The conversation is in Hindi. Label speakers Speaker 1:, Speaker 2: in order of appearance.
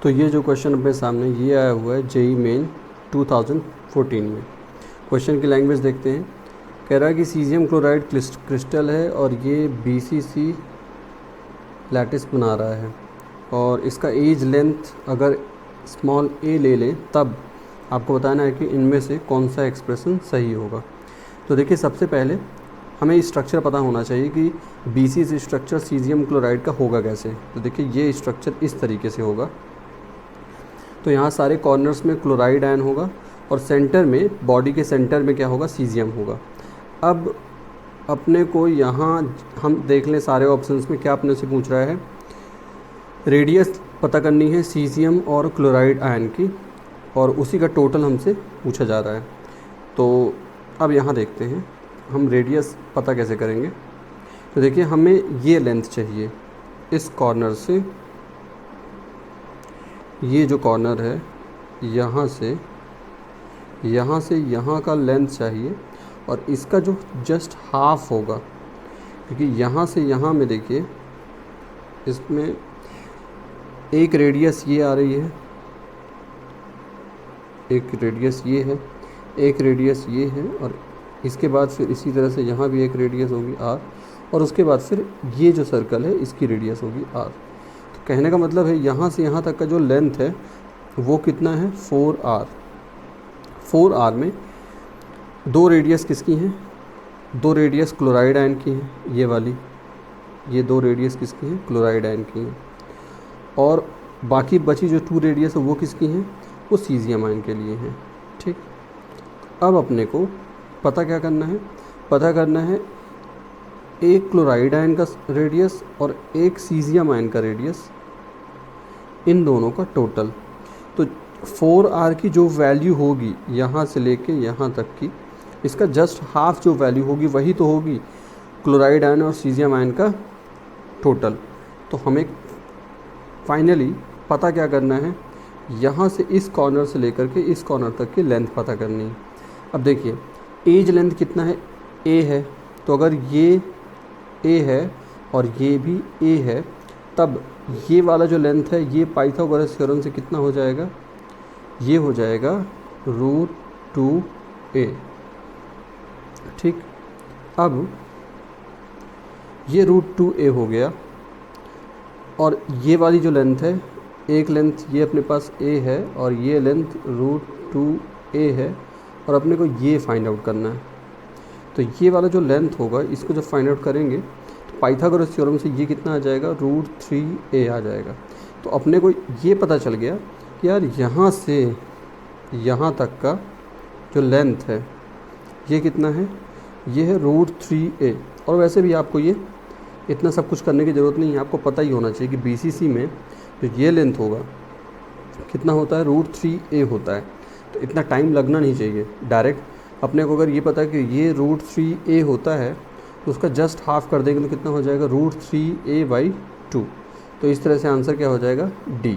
Speaker 1: तो ये जो क्वेश्चन अपने सामने ये आया हुआ है जेईई मेन 2014 में। क्वेश्चन की लैंग्वेज देखते हैं। कह रहा है कि सीजियम क्लोराइड क्रिस्टल है और ये बीसीसी लैटिस बना रहा है और इसका एज लेंथ अगर स्मॉल ए ले लें तब आपको बताना है कि इनमें से कौन सा एक्सप्रेशन सही होगा। तो देखिए, सबसे पहले हमें स्ट्रक्चर पता होना चाहिए कि बीसीसी स्ट्रक्चर सीजियम क्लोराइड का होगा कैसे। तो देखिए, ये स्ट्रक्चर इस तरीके से होगा। तो यहाँ सारे कॉर्नर्स में क्लोराइड आयन होगा और सेंटर में, बॉडी के सेंटर में क्या होगा, सीजियम होगा। अब अपने को यहाँ हम देख लें सारे ऑप्शंस में क्या अपने से पूछ रहा है, रेडियस पता करनी है सीजियम और क्लोराइड आयन की और उसी का टोटल हमसे पूछा जा रहा है। तो अब यहाँ देखते हैं हम रेडियस पता कैसे करेंगे। तो देखिए, हमें ये लेंथ चाहिए इस कॉर्नर से, ये जो कॉर्नर है यहाँ से यहाँ का लेंथ चाहिए और इसका जो जस्ट हाफ होगा, क्योंकि यहाँ से यहाँ में देखिए इसमें एक रेडियस ये आ रही है, एक रेडियस ये है, एक रेडियस ये है और इसके बाद फिर इसी तरह से यहाँ भी एक रेडियस होगी आर और उसके बाद फिर ये जो सर्कल है इसकी रेडियस होगी आर। तो कहने का मतलब है यहाँ से यहाँ तक का जो लेंथ है वो कितना है, 4r। 4r में दो रेडियस किसकी हैं, दो रेडियस क्लोराइड आयन की हैं, ये वाली, ये दो रेडियस किसकी हैं, क्लोराइड आयन की हैं। और बाकी बची जो 2 रेडियस है वो किसकी हैं, वो सीजियम आयन के लिए हैं। ठीक, अब अपने को पता क्या करना है, पता करना है एक क्लोराइड आयन का रेडियस और एक सीजियम आयन का रेडियस, इन दोनों का टोटल। तो 4r की जो वैल्यू होगी यहाँ से लेके यहाँ तक की, इसका जस्ट हाफ जो वैल्यू होगी वही तो होगी क्लोराइड आयन और सीजियम आयन का टोटल। तो हमें फाइनली पता क्या करना है, यहाँ से इस कॉर्नर से लेकर के इस कॉर्नर तक की लेंथ पता करनी है। अब देखिए, एज लेंथ कितना है, a है। तो अगर ये a है और ये भी a है, तब ये वाला जो लेंथ है ये पाइथागोरस थ्योरम से कितना हो जाएगा, ये हो जाएगा √2a। ठीक, अब ये √2a हो गया और ये वाली जो लेंथ है, एक लेंथ ये अपने पास a है और ये लेंथ √2a है और अपने को ये फाइंड आउट करना है। तो ये वाला जो लेंथ होगा इसको जब फाइंड आउट करेंगे तो पाइथागोरस थ्योरम से ये कितना आ जाएगा, √3a आ जाएगा। तो अपने को ये पता चल गया कि यार यहाँ से यहाँ तक का जो लेंथ है ये कितना है, ये है √3a। और वैसे भी आपको ये इतना सब कुछ करने की ज़रूरत नहीं है, आपको पता ही होना चाहिए कि बीसीसी में जो ये लेंथ होगा कितना होता है, √3a होता है। तो इतना टाइम लगना नहीं चाहिए। डायरेक्ट अपने को अगर ये पता है कि ये √3a होता है तो उसका जस्ट हाफ कर देंगे तो कितना हो जाएगा, √3a/2। तो इस तरह से आंसर क्या हो जाएगा, D।